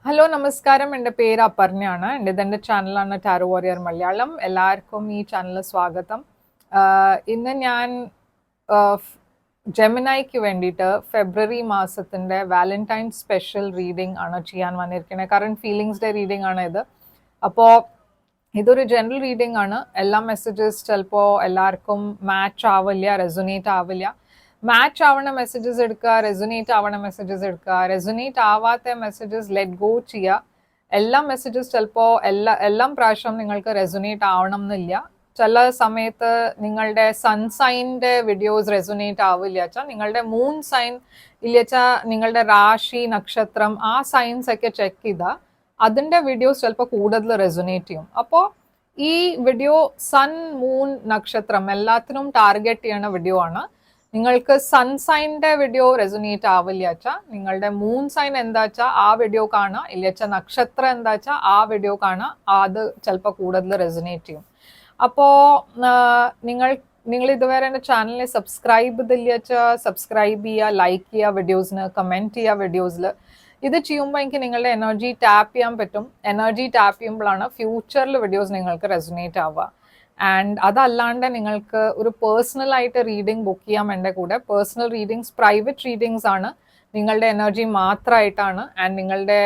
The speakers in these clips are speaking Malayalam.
ഹലോ നമസ്കാരം, എൻ്റെ പേര് അപർണയാണ്. എൻ്റെ ചാനലാണ് ടാരോ വാരിയർ മലയാളം. എല്ലാവർക്കും ഈ ചാനലിൽ സ്വാഗതം. ഇന്ന് ഞാൻ ജെമിനൈക്ക് വേണ്ടിയിട്ട് ഫെബ്രുവരി മാസത്തിൻ്റെ വാലന്റൈൻ സ്പെഷ്യൽ റീഡിംഗ് ആണ് ചെയ്യാൻ വന്നിരിക്കുന്നത്. കറണ്ട് ഫീലിങ്സ് ഡേ റീഡിംഗ് ആണ് ഇത്. അപ്പോൾ ഇതൊരു ജനറൽ റീഡിംഗ് ആണ്. എല്ലാ മെസ്സേജസ് ചിലപ്പോൾ എല്ലാവർക്കും മാച്ച് ആവില്ല, റെസൊനേറ്റ് ആവില്ല. മാച്ച് ആവണ മെസ്സേജസ് എടുക്കുക, റെസൊനേറ്റ് ആവണ മെസ്സേജസ് എടുക്കുക. റെസൊനേറ്റ് ആവാത്ത മെസ്സേജസ് ലെറ്റ് ഗോ ചെയ്യുക. എല്ലാ മെസ്സേജസ് ചിലപ്പോൾ എല്ലാം പ്രാവശ്യം നിങ്ങൾക്ക് റെസൊനേറ്റ് ആവണം എന്നില്ല. ചില സമയത്ത് നിങ്ങളുടെ സൺസൈൻ്റെ വീഡിയോസ് റെസൊനേറ്റ് ആവില്ല വെച്ചാൽ നിങ്ങളുടെ മൂൺ സൈൻ ഇല്ലച്ചാൽ നിങ്ങളുടെ രാശി നക്ഷത്രം ആ സൈൻസ് ഒക്കെ ചെക്ക് ചെയ്താൽ അതിൻ്റെ വീഡിയോസ് ചിലപ്പോൾ കൂടുതൽ റെസൊനേറ്റ് ചെയ്യും. അപ്പോൾ ഈ വീഡിയോ സൺ മൂൺ നക്ഷത്രം എല്ലാത്തിനും ടാർഗറ്റ് ചെയ്യണ വീഡിയോ ആണ്. നിങ്ങൾക്ക് സൺസൈൻ്റെ വീഡിയോ റെസൊനേറ്റ് ആവില്ല വെച്ചാൽ നിങ്ങളുടെ മൂൺ സൈൻ എന്താ വെച്ചാൽ ആ വീഡിയോ കാണുക, ഇല്ല വെച്ചാൽ നക്ഷത്രം എന്താ വെച്ചാൽ ആ വീഡിയോ കാണുക. അത് ചിലപ്പോൾ കൂടുതൽ റെസൊനേറ്റ് ചെയ്യും. അപ്പോൾ നിങ്ങൾ ഇതുവരെ എൻ്റെ ചാനലിനെ സബ്സ്ക്രൈബ് ചെയ്തില്ല വെച്ചാൽ സബ്സ്ക്രൈബ് ചെയ്യുക, ലൈക്ക് ചെയ്യുക വീഡിയോസിന്, കമൻറ്റ് ചെയ്യുക വീഡിയോസിൽ. ഇത് ചെയ്യുമ്പോൾ എനിക്ക് നിങ്ങളുടെ എനർജി ടാപ്പ് ചെയ്യാൻ പറ്റും. എനർജി ടാപ്പ് ചെയ്യുമ്പോഴാണ് ഫ്യൂച്ചറിൽ വീഡിയോസ് നിങ്ങൾക്ക് റെസൊനേറ്റ് ആവുക. ആൻഡ് അതല്ലാണ്ട് നിങ്ങൾക്ക് ഒരു പേഴ്സണലായിട്ട് റീഡിംഗ് ബുക്ക് ചെയ്യാം. എൻ്റെ കൂടെ പേഴ്സണൽ റീഡിങ്സ് പ്രൈവറ്റ് റീഡിങ്സ് ആണ്. നിങ്ങളുടെ എനർജി മാത്രമായിട്ടാണ് ആൻഡ് നിങ്ങളുടെ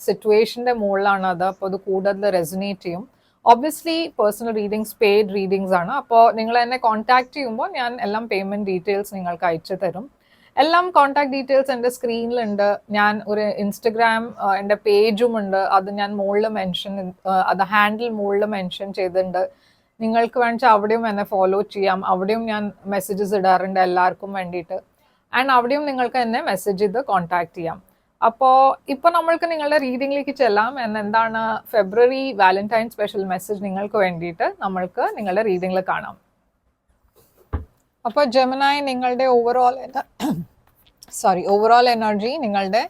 സിറ്റുവേഷൻ്റെ മുകളിലാണ് അത്. അപ്പോൾ അത് കൂടുതൽ റെസൊനേറ്റ് ചെയ്യും. Obviously personal readings paid readings ആണ്. അപ്പോൾ നിങ്ങൾ എന്നെ കോൺടാക്ട് ചെയ്യുമ്പോൾ ഞാൻ എല്ലാം പേയ്മെൻറ്റ് ഡീറ്റെയിൽസ് നിങ്ങൾക്ക് അയച്ചു തരും. എല്ലാം കോൺടാക്ട് ഡീറ്റെയിൽസ് എൻ്റെ സ്ക്രീനിലുണ്ട്. ഞാൻ ഒരു ഇൻസ്റ്റഗ്രാം എൻ്റെ പേജും ഉണ്ട്. അത് ഞാൻ മുകളിൽ അത് ഹാൻഡിൽ മുകളിൽ മെൻഷൻ ചെയ്തിട്ടുണ്ട്. നിങ്ങൾക്ക് വേണമെങ്കിൽ അവിടെയും എന്നെ ഫോളോ ചെയ്യാം. അവിടെയും ഞാൻ മെസ്സേജസ് ഇടാറുണ്ട് എല്ലാവർക്കും വേണ്ടിയിട്ട്. ആൻഡ് അവിടെയും നിങ്ങൾക്ക് എന്നെ മെസ്സേജ് ചെയ്ത് കോൺടാക്ട് ചെയ്യാം. അപ്പോൾ ഇപ്പോൾ നമ്മൾക്ക് നിങ്ങളുടെ റീഡിങ്ങിലേക്ക് ചെല്ലാം. എന്താണ് ഫെബ്രുവരി വാലന്റൈൻ സ്പെഷ്യൽ മെസ്സേജ് നിങ്ങൾക്ക് വേണ്ടിയിട്ട് നമ്മൾക്ക് നിങ്ങളുടെ റീഡിങ്ങിൽ കാണാം. അപ്പോൾ ജെമിനായി നിങ്ങളുടെ ഓവറോൾ എനർജി നിങ്ങളുടെ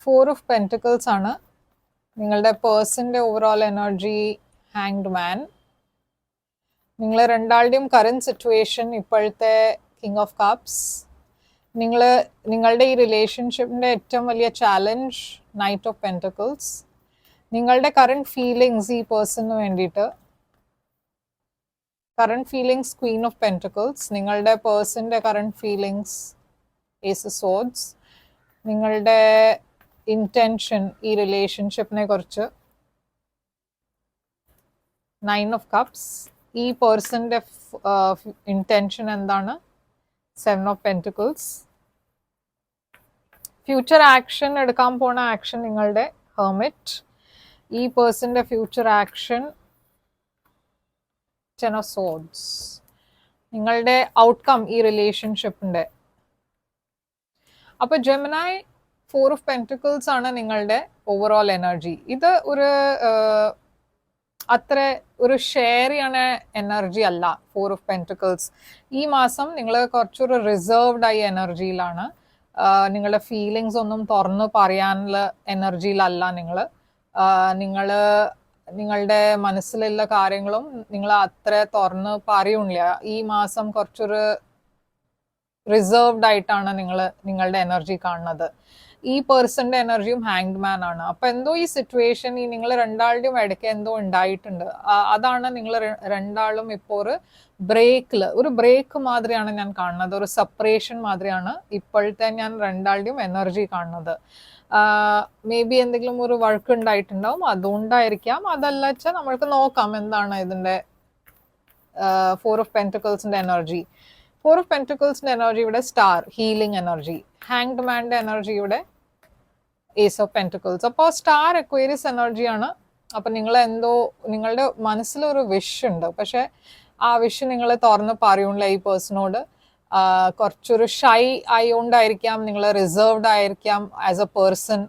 4 ഓഫ് പെൻറ്റിക്കിൾസ് ആണ്. നിങ്ങളുടെ പേഴ്സൻ്റെ ഓവറോൾ എനർജി ഹാങ്ഡ് മാൻ. നിങ്ങൾ രണ്ടാളുടെയും കറന്റ് സിറ്റുവേഷൻ ഇപ്പോഴത്തെ കിങ് ഓഫ് കപ്സ്. നിങ്ങളുടെ ഈ റിലേഷൻഷിപ്പിൻ്റെ ഏറ്റവും വലിയ ചാലഞ്ച് നൈറ്റ് ഓഫ് പെൻറ്റിക്കിൾസ്. നിങ്ങളുടെ കറന്റ് ഫീലിങ്സ് ഈ പേഴ്സണിന് വേണ്ടിയിട്ട് current feelings queen of pentacles. നിങ്ങളുടെ പേഴ്സൻ്റെ current feelings ace of swords. നിങ്ങളുടെ ഇൻറ്റൻഷൻ ഈ റിലേഷൻഷിപ്പിനെ കുറിച്ച് 9 ഓഫ് കപ്സ്. ഈ പേഴ്സൻ്റെ ഇൻറ്റൻഷൻ എന്താണ് 7 ഓഫ് പെൻറ്റിക്കിൾസ്. ഫ്യൂച്ചർ ആക്ഷൻ എടുക്കാൻ പോണ ആക്ഷൻ നിങ്ങളുടെ ഹെർമിറ്റ്. ഈ പേഴ്സൻ്റെ ഫ്യൂച്ചർ ആക്ഷൻ 10 ഓഫ് സോർഡ്സ്. നിങ്ങളുടെ ഔട്ട്കം ഈ റിലേഷൻഷിപ്പിൻ്റെ. അപ്പോൾ ജെമിനായി 4 ഓഫ് പെൻറ്റിക്കിൾസ് ആണ് നിങ്ങളുടെ ഓവറോൾ എനർജി. ഇത് അത്ര ഒരു ഷെയർ ചെയ്യണ എനർജി അല്ല 4 ഓഫ് പെൻറ്റിക്കിൾസ്. ഈ മാസം നിങ്ങൾ കുറച്ചൊരു റിസർവ്ഡ് ആയ എനർജിയിലാണ്. നിങ്ങളുടെ ഫീലിങ്സ് ഒന്നും തുറന്ന് പറയാനുള്ള എനർജിയിലല്ല നിങ്ങളുടെ മനസ്സിലുള്ള കാര്യങ്ങളും നിങ്ങൾ അത്ര തുറന്ന് പറയൂല. ഈ മാസം കുറച്ചൊരു റിസർവ്ഡ് ആയിട്ടാണ് നിങ്ങളുടെ എനർജി കാണുന്നത്. ഈ പേഴ്സന്റെ എനർജിയും ഹാങ്ഡ് മാൻ ആണ്. അപ്പൊ എന്തോ ഈ സിറ്റുവേഷൻ ഈ നിങ്ങൾ രണ്ടാളുടെയും ഇടയ്ക്ക് എന്തോ ഉണ്ടായിട്ടുണ്ട്. അതാണ് നിങ്ങൾ രണ്ടാളും ഇപ്പോൾ ഒരു ബ്രേക്ക് മാതിരിയാണ് ഞാൻ കാണുന്നത്. ഒരു സെപ്പറേഷൻ മാതിരിയാണ് ഇപ്പോഴത്തെ ഞാൻ രണ്ടാളുടെയും എനർജി കാണുന്നത്. മേ ബി എന്തെങ്കിലും ഒരു വഴക്ക് ഉണ്ടായിട്ടുണ്ടാവും, അതുകൊണ്ടായിരിക്കാം. അതല്ല വെച്ചാൽ നമ്മൾക്ക് നോക്കാം എന്താണ് ഇതിന്റെ 4 ഓഫ് പെൻറ്റിക്കിൾസിന്റെ എനർജി. 4 ഓഫ് പെൻറ്റിക്കിൾസിന്റെ എനർജി ഇവിടെ സ്റ്റാർ, ഹീലിംഗ് എനർജി. ഹാങ്ഡ് മാൻ്റെ എനർജി ഇവിടെ ഏസ് ഓഫ് പെൻറ്റിക്കിൾസ്. അപ്പോൾ സ്റ്റാർ എക്വേരിയസ് എനർജിയാണ്. അപ്പം നിങ്ങളുടെ മനസ്സിലൊരു വിഷ് ഉണ്ട്, പക്ഷെ ആ വിഷ് നിങ്ങൾ തുറന്ന് പറയൂല ഈ പേഴ്സണോട്. കുറച്ചൊരു ഷൈ ആയതുകൊണ്ടായിരിക്കാം, നിങ്ങൾ റിസർവ്ഡ് ആയിരിക്കാം ആസ് എ പേഴ്സൺ.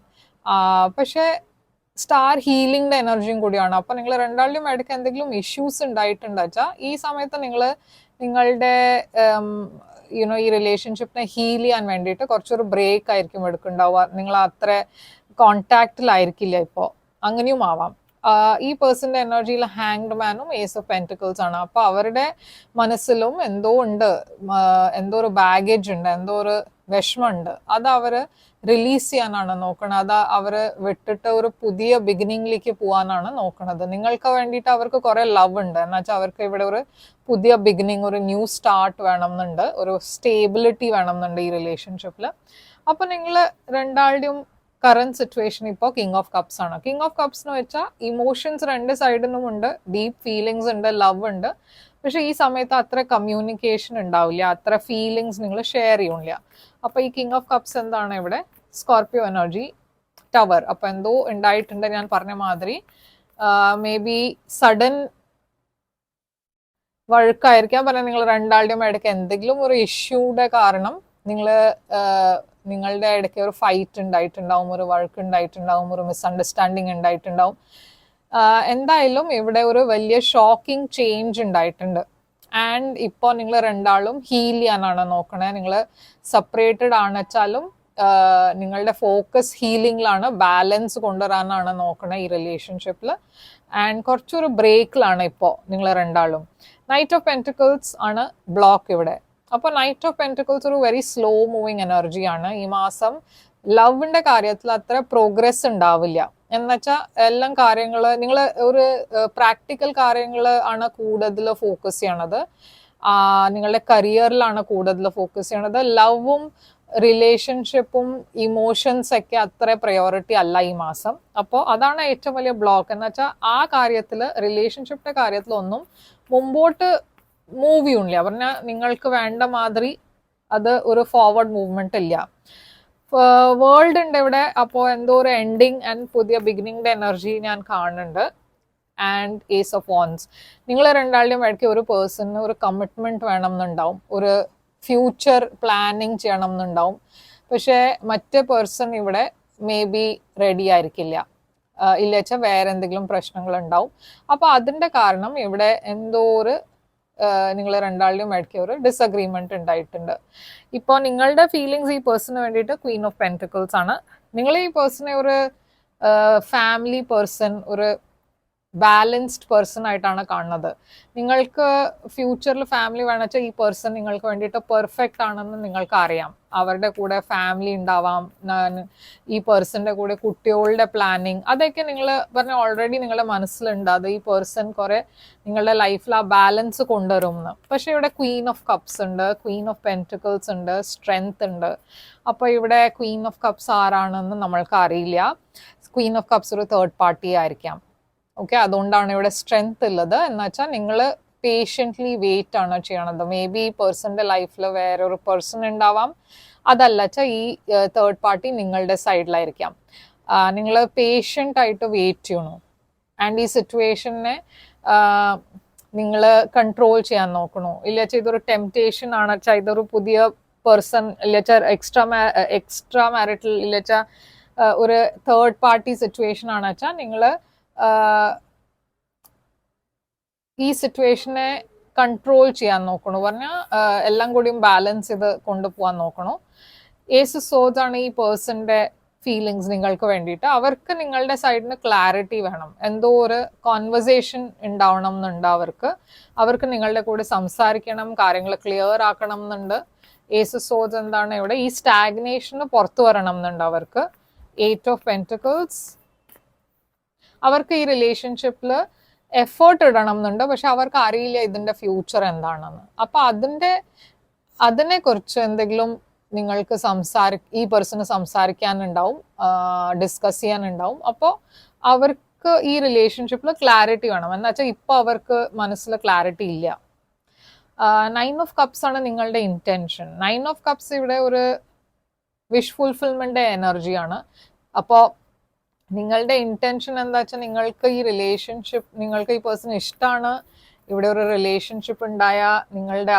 പക്ഷെ സ്റ്റാർ ഹീലിംഗിന്റെ എനർജിയും കൂടിയാണ്. അപ്പം നിങ്ങൾ രണ്ടാളുടെയും ഇടയ്ക്ക് എന്തെങ്കിലും ഇഷ്യൂസ് ഉണ്ടായിട്ടുണ്ടെന്ന് വെച്ചാൽ ഈ സമയത്ത് നിങ്ങളുടെ ഈ റിലേഷൻഷിപ്പിനെ ഹീൽ ചെയ്യാൻ വേണ്ടിയിട്ട് കുറച്ചൊരു ബ്രേക്ക് ആയിരിക്കും എടുക്കുന്നുണ്ടാവുക. നിങ്ങൾ അത്ര കോണ്ടാക്റ്റിലായിരിക്കില്ല ഇപ്പോൾ, അങ്ങനെയും ആവാം. ഈ പേഴ്സന്റെ എനർജിയിൽ ഹാങ്ഡ് മാനും ഏസ് ഓഫ് പെൻറ്റിക്കിൾസ് ആണ്. അപ്പോൾ അവരുടെ മനസ്സിലും എന്തോ ഉണ്ട്, എന്തോ ഒരു ബാഗേജ് ഉണ്ട്, എന്തോ ഒരു വിഷമമുണ്ട്. അത് അവർ റിലീസ് ചെയ്യാനാണ് നോക്കുന്നത്. അത് അവർ വിട്ടിട്ട് ഒരു പുതിയ ബിഗിനിങ്ങിലേക്ക് പോകാനാണ് നോക്കുന്നത്. നിങ്ങൾക്ക് വേണ്ടിയിട്ട് അവർക്ക് കുറെ ലവ് ഉണ്ട്, എന്നുവെച്ചാൽ അവർക്ക് ഇവിടെ ഒരു പുതിയ ബിഗിനിങ്, ഒരു ന്യൂ സ്റ്റാർട്ട് വേണമെന്നുണ്ട്, ഒരു സ്റ്റേബിലിറ്റി വേണമെന്നുണ്ട് ഈ റിലേഷൻഷിപ്പിൽ. അപ്പൊ നിങ്ങൾ രണ്ടാളുടെയും കറന്റ് സിറ്റുവേഷൻ ഇപ്പോൾ കിങ് ഓഫ് കപ്സ് ആണ്. കിങ് ഓഫ് കപ്സ് എന്ന് വെച്ചാൽ ഇമോഷൻസ് രണ്ട് സൈഡിനും ഉണ്ട്, ഡീപ്പ് ഫീലിങ്സ് ഉണ്ട്, ലവ് ഉണ്ട്. പക്ഷെ ഈ സമയത്ത് അത്ര കമ്മ്യൂണിക്കേഷൻ ഉണ്ടാവില്ല, അത്ര ഫീലിങ്സ് നിങ്ങൾ ഷെയർ ചെയ്യില്ല. അപ്പൊ ഈ കിങ് ഓഫ് കപ്സ് എന്താണ് ഇവിടെ? Scorpio energy, tower. അപ്പൊ എന്തോ ഉണ്ടായിട്ടുണ്ട്, ഞാൻ പറഞ്ഞ മാതിരി മേ ബി സഡൻ വഴക്കായിരിക്കാം പറഞ്ഞാൽ നിങ്ങൾ രണ്ടാളുടെയും ഇടയ്ക്ക് എന്തെങ്കിലും ഒരു ഇഷ്യൂടെ കാരണം നിങ്ങളുടെ ഇടയ്ക്ക് ഒരു ഫൈറ്റ് ഉണ്ടായിട്ടുണ്ടാവും, ഒരു വഴക്ക് ഉണ്ടായിട്ടുണ്ടാവും, ഒരു മിസ്അണ്ടർസ്റ്റാൻഡിങ് ഉണ്ടായിട്ടുണ്ടാവും. എന്തായാലും ഇവിടെ ഒരു വലിയ ഷോക്കിംഗ് ചേഞ്ച് ഉണ്ടായിട്ടുണ്ട്. ആൻഡ് ഇപ്പോൾ നിങ്ങൾ രണ്ടാളും ഹീൽ ചെയ്യാനാണ് നോക്കണേ. നിങ്ങൾ സെപ്പറേറ്റഡ് ആണെച്ചാലും നിങ്ങളുടെ ഫോക്കസ് ഹീലിംഗിലാണ്, ബാലൻസ് കൊണ്ടുവരാനാണ് നോക്കണേ ഈ റിലേഷൻഷിപ്പിൽ. ആൻഡ് കുറച്ചൊരു ബ്രേക്കിലാണ് ഇപ്പോൾ നിങ്ങൾ രണ്ടാളും. നൈറ്റ് ഓഫ് പെന്റിക്കിൾസ് ആണ് ബ്ലോക്ക് ഇവിടെ. അപ്പൊ നൈറ്റ് ഓഫ് പെന്റിക്കിൾസ് ഒരു വെരി സ്ലോ മൂവിങ് എനർജിയാണ്. ഈ മാസം ലവിന്റെ കാര്യത്തിൽ അത്ര പ്രോഗ്രസ് ഉണ്ടാവില്ല. എന്നുവെച്ചാൽ എല്ലാം കാര്യങ്ങൾ നിങ്ങൾ ഒരു പ്രാക്ടിക്കൽ കാര്യങ്ങൾ ആണ് കൂടുതൽ ഫോക്കസ് ചെയ്യണത്, നിങ്ങളുടെ കരിയറിലാണ് കൂടുതൽ ഫോക്കസ് ചെയ്യണത്. ലവും റിലേഷൻഷിപ്പും ഇമോഷൻസ് ഒക്കെ അത്ര പ്രയോറിറ്റി അല്ല ഈ മാസം. അപ്പോൾ അതാണ് ഏറ്റവും വലിയ ബ്ലോക്ക്. എന്ന് വെച്ചാൽ ആ കാര്യത്തിൽ, റിലേഷൻഷിപ്പിന്റെ കാര്യത്തിലൊന്നും മുമ്പോട്ട് മൂവ് ചെയ്യണില്ല. പറഞ്ഞാൽ നിങ്ങൾക്ക് വേണ്ട മാതിരി അത് ഒരു ഫോർവേഡ് മൂവ്മെന്റ് ഇല്ല. വേൾഡ് ഉണ്ട് ഇവിടെ. അപ്പോൾ എന്തോ ഒരു എൻഡിങ് ആൻഡ് പുതിയ ബിഗിനിങ്ങിന്റെ എനർജി ഞാൻ കാണുന്നുണ്ട്. And ace of wands. നിങ്ങൾ രണ്ടാളുടെയും ഇടയ്ക്ക് ഒരു പേഴ്സണിന് ഒരു കമ്മിറ്റ്മെന്റ് വേണം എന്നുണ്ടാവും, ഒരു ഫ്യൂച്ചർ പ്ലാനിങ് ചെയ്യണം എന്നുണ്ടാവും. പക്ഷെ മറ്റേ പേഴ്സൺ ഇവിടെ മേ ബി റെഡി ആയിരിക്കില്ല, ഇല്ല വെച്ചാൽ വേറെ എന്തെങ്കിലും പ്രശ്നങ്ങൾ ഉണ്ടാവും. അപ്പൊ അതിന്റെ കാരണം ഇവിടെ എന്തോ ഒരു നിങ്ങൾ രണ്ടാളുടെയും ഇടയ്ക്ക് ഒരു ഡിസഗ്രീമെന്റ് ഉണ്ടായിട്ടുണ്ട്. ഇപ്പോൾ നിങ്ങളുടെ ഫീലിങ്സ് ഈ പേഴ്സണിന് വേണ്ടിയിട്ട് ക്വീൻ ഓഫ് പെന്റിക്കിൾസ് ആണ്. നിങ്ങൾ ഈ പേഴ്സണെ ഒരു ഫാമിലി പേഴ്സൺ, ഒരു ബാലൻസ്ഡ് പേഴ്സൺ ആയിട്ടാണ് കാണുന്നത്. നിങ്ങൾക്ക് ഫ്യൂച്ചറിൽ ഫാമിലി വേണമെന്ന് വെച്ചാൽ ഈ പേഴ്സൺ നിങ്ങൾക്ക് വേണ്ടിയിട്ട് പെർഫെക്റ്റ് ആണെന്ന് നിങ്ങൾക്ക് അറിയാം. അവരുടെ കൂടെ ഫാമിലി ഉണ്ടാവാം, ഈ പേഴ്സന്റെ കൂടെ കുട്ടികളുടെ പ്ലാനിങ്, അതൊക്കെ നിങ്ങൾ പറഞ്ഞ ഓൾറെഡി നിങ്ങളുടെ മനസ്സിലുണ്ട്. അത് ഈ പേഴ്സൺ കുറെ നിങ്ങളുടെ ലൈഫിൽ ആ ബാലൻസ് കൊണ്ടുവരുമെന്ന്. പക്ഷെ ഇവിടെ ക്വീൻ ഓഫ് കപ്സ് ഉണ്ട്, ക്വീൻ ഓഫ് പെന്റിക്കിൾസ് ഉണ്ട്, സ്ട്രെങ്ത് ഉണ്ട്. അപ്പൊ ഇവിടെ ക്വീൻ ഓഫ് കപ്സ് ആരാണെന്ന് നമ്മൾക്ക് അറിയില്ല. ക്വീൻ ഓഫ് കപ്സ് ഒരു തേർഡ് പാർട്ടി ആയിരിക്കാം. ഓക്കെ, അതുകൊണ്ടാണ് ഇവിടെ സ്ട്രെങ്ത് ഉള്ളത്. എന്ന് വെച്ചാൽ നിങ്ങൾ പേഷ്യൻ്റ്ലി വെയിറ്റ് ആണ് ചെയ്യണത്. മേ ബി ഈ പേഴ്സന്റെ ലൈഫിൽ വേറൊരു പേഴ്സൺ ഉണ്ടാവാം, അതല്ല വെച്ചാൽ ഈ തേർഡ് പാർട്ടി നിങ്ങളുടെ സൈഡിലായിരിക്കാം. നിങ്ങൾ പേഷ്യൻ്റ് ആയിട്ട് വെയിറ്റ് ചെയ്യണു. ആൻഡ് ഈ സിറ്റുവേഷനെ നിങ്ങൾ കൺട്രോൾ ചെയ്യാൻ നോക്കണു. ഇല്ല വെച്ചാൽ ഇതൊരു ടെംപ്റ്റേഷൻ ആണ് വെച്ചാൽ ഇതൊരു പുതിയ പേഴ്സൺ, ഇല്ല വെച്ചാൽ എക്സ്ട്രാ മാരിറ്റൽ, ഇല്ല വെച്ചാൽ ഒരു തേർഡ് പാർട്ടി സിറ്റുവേഷൻ ആണ് വെച്ചാൽ നിങ്ങൾ ഈ സിറ്റുവേഷനെ കൺട്രോൾ ചെയ്യാൻ നോക്കണു. പറഞ്ഞാൽ എല്ലാം കൂടിയും ബാലൻസ് ചെയ്ത് കൊണ്ടുപോകാൻ നോക്കണു. ഏസ് സോഡ്സ് ആണ് ഈ പേഴ്സന്റെ ഫീലിങ്സ് നിങ്ങൾക്ക് വേണ്ടിയിട്ട്. അവർക്ക് നിങ്ങളുടെ സൈഡിന് ക്ലാരിറ്റി വേണം, എന്തോ ഒരു കോൺവെർസേഷൻ ഉണ്ടാവണം എന്നുണ്ട് അവർക്ക് നിങ്ങളുടെ കൂടെ സംസാരിക്കണം, കാര്യങ്ങൾ ക്ലിയർ ആക്കണം എന്നുണ്ട്. ഏസ് സോഡ്സ് എന്താണ് ഇവിടെ? ഈ സ്റ്റാഗ്നേഷന് പുറത്തു വരണം എന്നുണ്ട് അവർക്ക്. 8 ഓഫ് പെന്റിക്കിൾസ്. അവർക്ക് ഈ റിലേഷൻഷിപ്പിൽ എഫേർട്ട് ഇടണം എന്നുണ്ട്, പക്ഷെ അവർക്ക് അറിയില്ല ഇതിന്റെ ഫ്യൂച്ചർ എന്താണെന്ന്. അപ്പൊ അതിനെ കുറിച്ച് എന്തെങ്കിലും നിങ്ങൾക്ക് ഈ പേഴ്സണ് സംസാരിക്കാനുണ്ടാവും, ഡിസ്കസ് ചെയ്യാനുണ്ടാവും. അപ്പോൾ അവർക്ക് ഈ റിലേഷൻഷിപ്പിൽ ക്ലാരിറ്റി വേണം. എന്ന് വെച്ചാൽ ഇപ്പൊ അവർക്ക് മനസ്സിൽ ക്ലാരിറ്റി ഇല്ല. 9 ഓഫ് കപ്സ് ആണ് നിങ്ങളുടെ ഇന്റൻഷൻ. 9 ഓഫ് കപ്സ് ഇവിടെ ഒരു വിഷ് ഫുൾഫിൽമെന്റ് എനർജിയാണ്. അപ്പോൾ നിങ്ങളുടെ ഇന്റൻഷൻ എന്താ വെച്ചാൽ നിങ്ങൾക്ക് ഈ റിലേഷൻഷിപ്പ്, നിങ്ങൾക്ക് ഈ പേഴ്സൺ ഇഷ്ടമാണ്, ഇവിടെ ഒരു റിലേഷൻഷിപ്പ് ഉണ്ടായ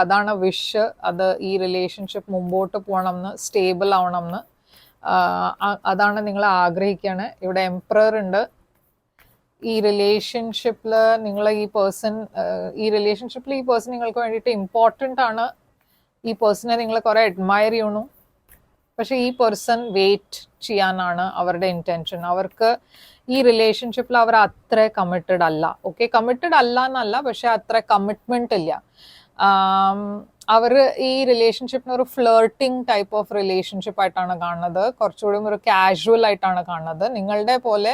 അതാണ് വിഷ്. അത് ഈ റിലേഷൻഷിപ്പ് മുമ്പോട്ട് പോകണം എന്ന്, സ്റ്റേബിൾ ആവണം എന്ന്, അതാണ് നിങ്ങൾ ആഗ്രഹിക്കുകയാണ്. ഇവിടെ എംപറർ ഉണ്ട്. ഈ റിലേഷൻഷിപ്പിൽ ഈ പേഴ്സൺ നിങ്ങൾക്ക് വേണ്ടിയിട്ട് ഇമ്പോർട്ടൻ്റ് ആണ്. ഈ പേഴ്സണെ നിങ്ങൾ കുറെ അഡ്മയർ ചെയ്യണു. പക്ഷെ ഈ പേഴ്സൺ വെയിറ്റ് ചെയ്യാനാണ് അവരുടെ ഇന്റൻഷൻ. അവർക്ക് ഈ റിലേഷൻഷിപ്പിൽ അവർ അത്ര കമ്മിറ്റഡ് അല്ല. ഓക്കെ, കമ്മിറ്റഡ് അല്ല എന്നല്ല, പക്ഷെ അത്ര കമ്മിറ്റ്മെന്റ് ഇല്ല. അവർ ഈ റിലേഷൻഷിപ്പിന് ഒരു ഫ്ലേർട്ടിംഗ് ടൈപ്പ് ഓഫ് റിലേഷൻഷിപ്പ് ആയിട്ടാണ് കാണുന്നത്, കുറച്ചുകൂടി ഒരു കാഷ്വൽ ആയിട്ടാണ് കാണുന്നത്. നിങ്ങളുടെ പോലെ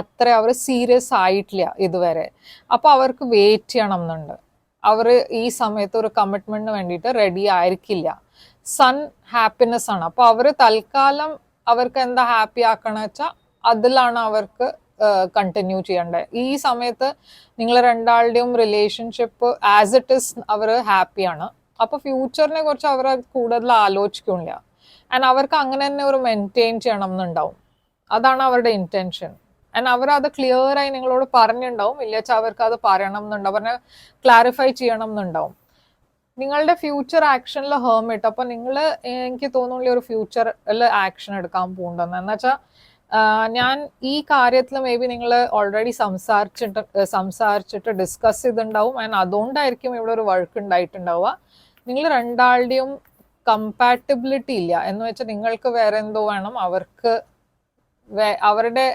അത്ര അവർ സീരിയസ് ആയിട്ടില്ല ഇതുവരെ. അപ്പോൾ അവർക്ക് വെയിറ്റ് ചെയ്യണം എന്നുണ്ട്. അവർ ഈ സമയത്ത് ഒരു കമ്മിറ്റ്മെന്റിന് വേണ്ടിയിട്ട് റെഡി ആയിരിക്കില്ല. സൺ ഹാപ്പിനെസ് ആണ്. അപ്പോൾ അവർ തൽക്കാലം അവർക്ക് എന്താ ഹാപ്പി ആക്കണമെന്ന് വെച്ചാൽ അതിലാണ് അവർക്ക് കണ്ടിന്യൂ ചെയ്യേണ്ടത്. ഈ സമയത്ത് നിങ്ങൾ രണ്ടാളുടെയും റിലേഷൻഷിപ്പ് ആസ് ഇറ്റ് ഇസ് അവർ ഹാപ്പിയാണ്. അപ്പോൾ ഫ്യൂച്ചറിനെ കുറിച്ച് അവർ കൂടുതൽ ആലോചിക്കില്ല. ആൻഡ് അവർക്ക് അങ്ങനെ തന്നെ ഒരു മെയിൻറ്റെയിൻ ചെയ്യണം എന്നുണ്ടാവും. അതാണ് അവരുടെ ഇന്റൻഷൻ. ആൻഡ് അവരത് ക്ലിയർ ആയി നിങ്ങളോട് പറഞ്ഞിട്ടുണ്ടാവും. ഇല്ലാച്ചാൽ അവർക്ക് അത് പറയണം എന്നുണ്ടാവും, പറഞ്ഞ ക്ലാരിഫൈ ചെയ്യണം എന്നുണ്ടാവും. നിങ്ങളുടെ ഫ്യൂച്ചർ ആക്ഷനിൽ ഹേമിട്ട്. അപ്പൊ നിങ്ങൾ, എനിക്ക് തോന്നുന്നില്ല ഒരു ഫ്യൂച്ചറിൽ ആക്ഷൻ എടുക്കാൻ പോകണ്ടെന്ന്. എന്നുവെച്ചാൽ ഞാൻ ഈ കാര്യത്തിൽ മേ ബി നിങ്ങൾ ഓൾറെഡി സംസാരിച്ചിട്ട് ഡിസ്കസ് ചെയ്തിട്ടുണ്ടാവും. ആൻഡ് അതുകൊണ്ടായിരിക്കും ഇവിടെ ഒരു വഴക്ക് ഉണ്ടായിട്ടുണ്ടാവുക. നിങ്ങൾ രണ്ടാളുടെയും കമ്പാറ്റബിലിറ്റി ഇല്ല എന്ന് വെച്ചാൽ നിങ്ങൾക്ക് വേറെ എന്തോ വേണം, അവർക്ക് അവരുടെ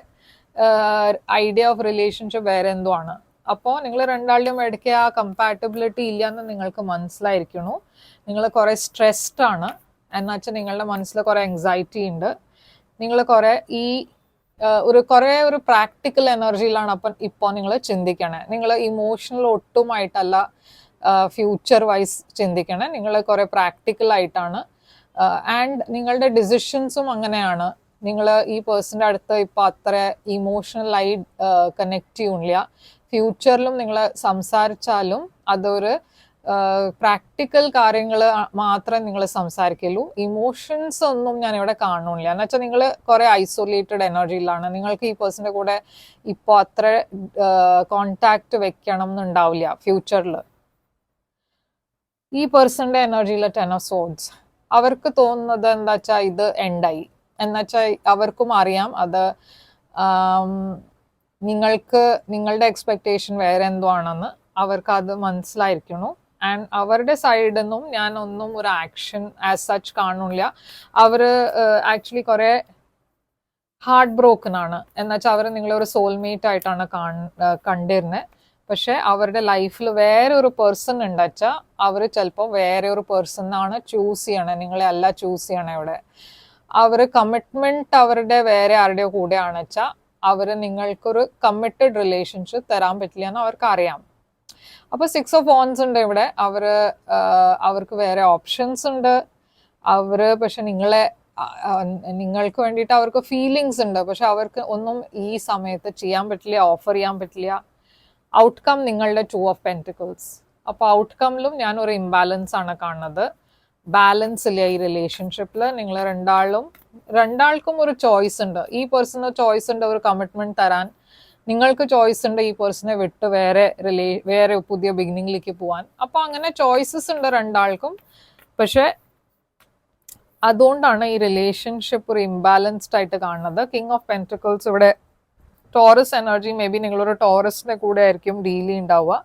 ഐഡിയ ഓഫ് റിലേഷൻഷിപ്പ് വേറെ എന്തോ ആണ്. അപ്പോൾ നിങ്ങൾ രണ്ടാളുടെയും ഇടയ്ക്ക് ആ കമ്പാറ്റബിലിറ്റി ഇല്ല എന്ന് നിങ്ങൾക്ക് മനസ്സിലായിരിക്കണു. നിങ്ങൾ കുറേ സ്ട്രെസ്ഡ് ആണ്, എന്നുവെച്ചാൽ നിങ്ങളുടെ മനസ്സിൽ കുറേ ആങ്സൈറ്റി ഉണ്ട്. നിങ്ങൾ കുറേ ഒരു പ്രാക്ടിക്കൽ എനർജിയിലാണ് അപ്പം ഇപ്പോൾ നിങ്ങൾ ചിന്തിക്കണേ. നിങ്ങൾ ഇമോഷണൽ ഒട്ടുമായിട്ടല്ല ഫ്യൂച്ചർ വൈസ് ചിന്തിക്കണേ. നിങ്ങൾ കുറേ പ്രാക്ടിക്കൽ ആയിട്ടാണ്. ആൻഡ് നിങ്ങളുടെ ഡിസിഷൻസും അങ്ങനെയാണ്. നിങ്ങൾ ഈ പേഴ്സൻ്റെ അടുത്ത് ഇപ്പോൾ അത്ര ഇമോഷണലായി കണക്ട് ചെയ്യില്ല. ഫ്യൂച്ചറിലും നിങ്ങൾ സംസാരിച്ചാലും അതൊരു പ്രാക്ടിക്കൽ കാര്യങ്ങൾ മാത്രമേ നിങ്ങൾ സംസാരിക്കുള്ളൂ. ഇമോഷൻസ് ഒന്നും ഞാൻ ഇവിടെ കാണുന്നില്ല. എന്ന് വെച്ചാൽ നിങ്ങൾ കുറേ ഐസൊലേറ്റഡ് എനർജിയിലാണ്. നിങ്ങൾക്ക് ഈ പേഴ്സൻ്റെ കൂടെ ഇപ്പോൾ അത്ര കോണ്ടാക്ട് വെക്കണം എന്നുണ്ടാവില്ല ഫ്യൂച്ചറിൽ. ഈ പേഴ്സൻ്റെ എനർജിയിലെ 10 of Swords, അവർക്ക് തോന്നുന്നത് എന്താ വെച്ചാൽ ഇത് എൻഡായി. എന്നുവെച്ചാൽ അവർക്കും അറിയാം അത് നിങ്ങളുടെ എക്സ്പെക്ടേഷൻ വേറെ എന്തോ ആണെന്ന് അവർക്ക് അത് മനസ്സിലായിരിക്കണു. ആൻഡ് അവരുടെ സൈഡിൽ നിന്നും ഞാൻ ഒന്നും ഒരു ആക്ഷൻ ആസ് സച്ച് കാണുന്നില്ല. അവർ ആക്ച്വലി കുറേ ഹാർട്ട് ബ്രോക്കൺ ആണ്. എന്നുവെച്ചാൽ അവർ നിങ്ങളൊരു സോൾമേറ്റ് ആയിട്ടാണ് കണ്ടിരുന്നത്. പക്ഷെ അവരുടെ ലൈഫിൽ വേറെ ഒരു പേഴ്സൺ ഉണ്ടെച്ചാൽ അവർ ചിലപ്പോൾ വേറെ ഒരു പേഴ്സണാണ് ചൂസ് ചെയ്യണേ, നിങ്ങളെ അല്ല ചൂസ് ചെയ്യണേ. ഇവിടെ അവർ കമ്മിറ്റ്മെന്റ് അവരുടെ വേറെ ആരുടെയോ കൂടെയാണ് വെച്ചാൽ അവർ നിങ്ങൾക്കൊരു കമ്മിറ്റഡ് റിലേഷൻഷിപ്പ് തരാൻ പറ്റില്ല എന്ന് അവർക്ക് അറിയാം. അപ്പോൾ 6 of Wands ഉണ്ട് ഇവിടെ. അവർക്ക് വേറെ ഓപ്ഷൻസ് ഉണ്ട്. പക്ഷെ നിങ്ങൾക്ക് വേണ്ടിയിട്ട് അവർക്ക് ഫീലിങ്സ് ഉണ്ട്. പക്ഷെ അവർക്ക് ഒന്നും ഈ സമയത്ത് ചെയ്യാൻ പറ്റില്ല, ഓഫർ ചെയ്യാൻ പറ്റില്ല. ഔട്ട്കം നിങ്ങളുടെ 2 of Pentacles. അപ്പോൾ ഔട്ട്കമ്മിലും ഞാനൊരു ഇംബാലൻസ് ആണ് കാണുന്നത്. ബാലൻസ് ഇല്ല ഈ റിലേഷൻഷിപ്പിൽ. നിങ്ങൾ രണ്ടാൾക്കും ഒരു ചോയ്സ് ഉണ്ട്. ഈ പേഴ്സണ് ചോയ്സ് ഉണ്ട് ഒരു കമ്മിറ്റ്മെന്റ് തരാൻ. നിങ്ങൾക്ക് ചോയ്സ് ഉണ്ട് ഈ പേഴ്സണെ വിട്ട് വേറെ പുതിയ ബിഗിനിങ്ങിലേക്ക് പോവാൻ. അപ്പോൾ അങ്ങനെ ചോയ്സസ് ഉണ്ട് രണ്ടാൾക്കും. പക്ഷെ അതുകൊണ്ടാണ് ഈ റിലേഷൻഷിപ്പ് ഒരു ഇംബാലൻസ്ഡ് ആയിട്ട് കാണുന്നത്. കിങ് ഓഫ് പെന്റിക്കിൾസ് ഇവിടെ ടോറസ് എനർജി. മേ ബി നിങ്ങളൊരു ടോറസിന്റെ കൂടെ ആയിരിക്കും ഡീൽ ഉണ്ടാവുക.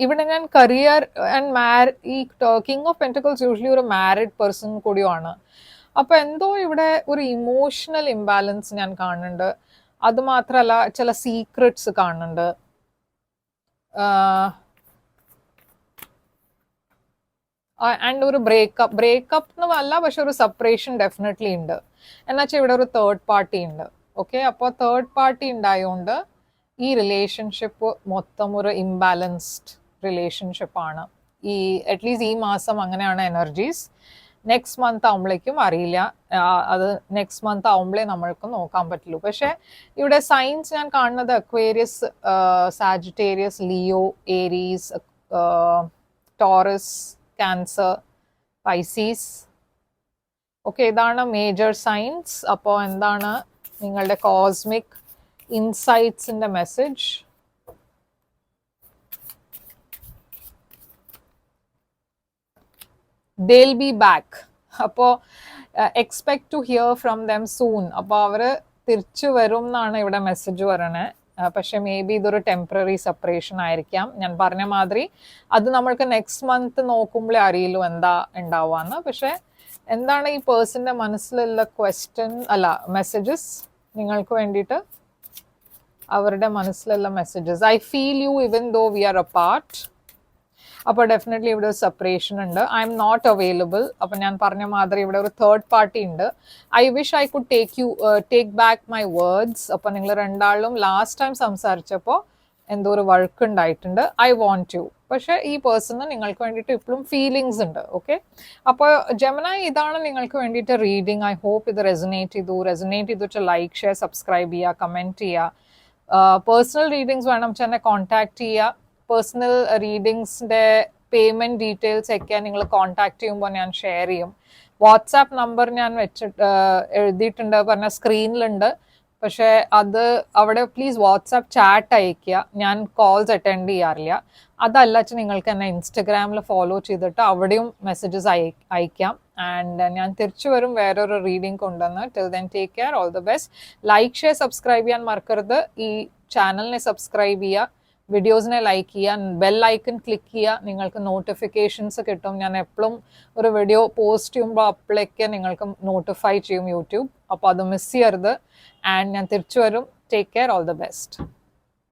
ഇവിടെ ഞാൻ കരിയർ ആൻഡ് ഈ കിങ് ഓഫ് പെന്റിക്കിൾസ് യൂഷ്വലി ഒരു മാരിഡ് പേഴ്സൺ കൂടിയാണ്. അപ്പൊ എന്തോ ഇവിടെ ഒരു ഇമോഷണൽ ഇംബാലൻസ് ഞാൻ കാണുന്നുണ്ട്. അത് മാത്രമല്ല ചില സീക്രട്സ് കാണുന്നുണ്ട്. ആൻഡ് ഒരു ബ്രേക്കപ്പ് എന്നല്ല, പക്ഷെ ഒരു സെപ്പറേഷൻ ഡെഫിനറ്റ്ലി ഉണ്ട്. എന്നുവെച്ചാൽ ഇവിടെ ഒരു തേർഡ് പാർട്ടി ഉണ്ട്. ഓക്കെ, അപ്പോൾ തേർഡ് പാർട്ടി ഉണ്ടായതുകൊണ്ട് ഈ റിലേഷൻഷിപ്പ് മൊത്തം ഒരു ഇംബാലൻസ്ഡ് റിലേഷൻഷിപ്പാണ്. അറ്റ്ലീസ്റ്റ് ഈ മാസം അങ്ങനെയാണ് എനർജീസ്. നെക്സ്റ്റ് മന്ത് ആവുമ്പോഴേക്കും അറിയില്ല. അത് നെക്സ്റ്റ് മന്ത് ആവുമ്പോഴേ നമ്മൾക്ക് നോക്കാൻ പറ്റുള്ളൂ. പക്ഷെ ഇവിടെ സൈൻസ് ഞാൻ കാണുന്നത് Aquarius, Sagittarius, Leo, Aries, Taurus, Cancer, Pisces. Okay, ഇതാണ് മേജർ സൈൻസ്. അപ്പോൾ എന്താണ് നിങ്ങളുടെ കോസ്മിക് ഇൻസൈറ്റ്സിന്റെ മെസ്സേജ്? they'll be back. അപ്പോൾ expect to hear from them soon. അപ്പോൾ അവർ തിരിച്ചു വരും എന്നാണ് ഇവിടെ മെസ്സേജ് പറയണേ. പക്ഷെ മേ ബി ഇതൊരു ടെമ്പററി സെപ്പറേഷൻ ആയിരിക്കാം. ഞാൻ പറഞ്ഞ മാതിരി അത് നമ്മൾക്ക് നെക്സ്റ്റ് മന്ത് നോക്കുമ്പോഴേ അറിയുള്ളൂ എന്താ ഉണ്ടാവുകയെന്ന്. പക്ഷെ എന്താണ് ഈ പേഴ്സന്റെ മനസ്സിലുള്ള മെസ്സേജസ് നിങ്ങൾക്ക് വേണ്ടിയിട്ട്? അവരുടെ മനസ്സിലുള്ള messages: I feel you even though we are apart. അപ്പോൾ ഡെഫിനറ്റ്ലി ഇവിടെ ഒരു സെപ്പറേഷൻ ഉണ്ട്. I am not available. അപ്പം ഞാൻ പറഞ്ഞ മാതിരി ഇവിടെ ഒരു തേർഡ് പാർട്ടി ഉണ്ട്. I wish I could take back my words. അപ്പം നിങ്ങൾ രണ്ടാളും ലാസ്റ്റ് ടൈം സംസാരിച്ചപ്പോൾ എന്തോ ഒരു വഴക്കുണ്ടായിട്ടുണ്ട്. I want to. പക്ഷെ ഈ പേഴ്സണ് നിങ്ങൾക്ക് വേണ്ടിയിട്ട് ഇപ്പോഴും ഫീലിങ്സ് ഉണ്ട്. ഓക്കെ, അപ്പോൾ ജെമിനായി ഇതാണ് നിങ്ങൾക്ക് വേണ്ടിയിട്ട് റീഡിങ്. ഐ ഹോപ്പ് ഇത് റെസനേറ്റ് ചെയ്തിട്ട് ലൈക്ക്, ഷെയർ, സബ്സ്ക്രൈബ് ചെയ്യുക, കമൻറ്റ് ചെയ്യുക. പേഴ്സണൽ റീഡിങ്സ് വേണം എന്നെ കോൺടാക്ട് ചെയ്യുക. പേഴ്സണൽ റീഡിങ്സിൻ്റെ പേയ്മെൻറ്റ് ഡീറ്റെയിൽസ് ഒക്കെ നിങ്ങൾ കോൺടാക്ട് ചെയ്യുമ്പോൾ ഞാൻ ഷെയർ ചെയ്യും. വാട്സാപ്പ് നമ്പർ ഞാൻ എഴുതിയിട്ടുണ്ട്, പറഞ്ഞ സ്ക്രീനിലുണ്ട്. പക്ഷേ അത് അവിടെ പ്ലീസ് വാട്സാപ്പ് ചാറ്റ് അയയ്ക്കുക. ഞാൻ കോൾസ് അറ്റൻഡ് ചെയ്യാറില്ല. അതല്ല നിങ്ങൾക്ക് എന്നെ ഇൻസ്റ്റഗ്രാമിൽ ഫോളോ ചെയ്തിട്ട് അവിടെയും മെസ്സേജസ് അയക്കാം. ആൻഡ് ഞാൻ തിരിച്ചു വരും വേറൊരു റീഡിങ് കൊണ്ടുവന്ന്. Till then take care, all the best. Like, share, subscribe ചെയ്യാൻ മറക്കരുത്. ഈ ചാനലിനെ സബ്സ്ക്രൈബ് ചെയ്യുക, വീഡിയോസിനെ ലൈക്ക് ചെയ്യുക, ബെൽ ഐക്കൺ ക്ലിക്ക് ചെയ്യുക. നിങ്ങൾക്ക് നോട്ടിഫിക്കേഷൻസ് കിട്ടും. ഞാൻ എപ്പോഴും ഒരു വീഡിയോ പോസ്റ്റ് ചെയ്യുമ്പോൾ അപ്പോഴേക്ക് നിങ്ങൾക്ക് നോട്ടിഫൈ ചെയ്യും യൂട്യൂബ്. അപ്പോൾ അത് മിസ് ചെയ്യരുത്. ആൻഡ് ഞാൻ തിരിച്ചു വരും. Take care, all the best.